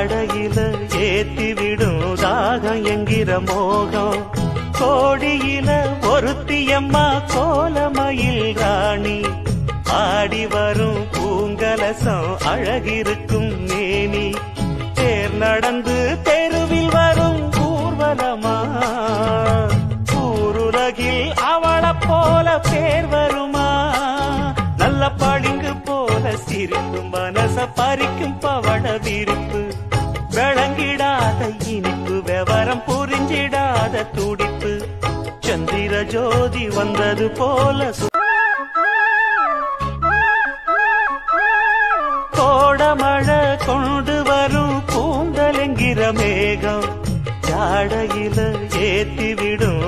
ஜாடையில ஏத்திவிடும் தாகம் என்கிற மோகம் கோடியில ஒருத்தியம்மா கோலமயில் ராணி ஆடி வரும் பூங்கலசம் அழகிருக்கும் மேனி தேர் நடந்து தெருவில் வரும் ஊர்வலமா ஊருலகில் அவளை போல பேர் வருமா நல்ல பளிங்கு போல சிரிக்கும் மனச பறிக்கும் பவள விரிப்பு விளங்கிடாத இனிப்பு விவரம் புரிஞ்சிடாத துடிப்பு சந்திர ஜோதி வந்தது போல கோடமழை கொண்டு வரும் பூந்தல் என்கிற மேகம் ஜாடையில ஏத்திவிடும்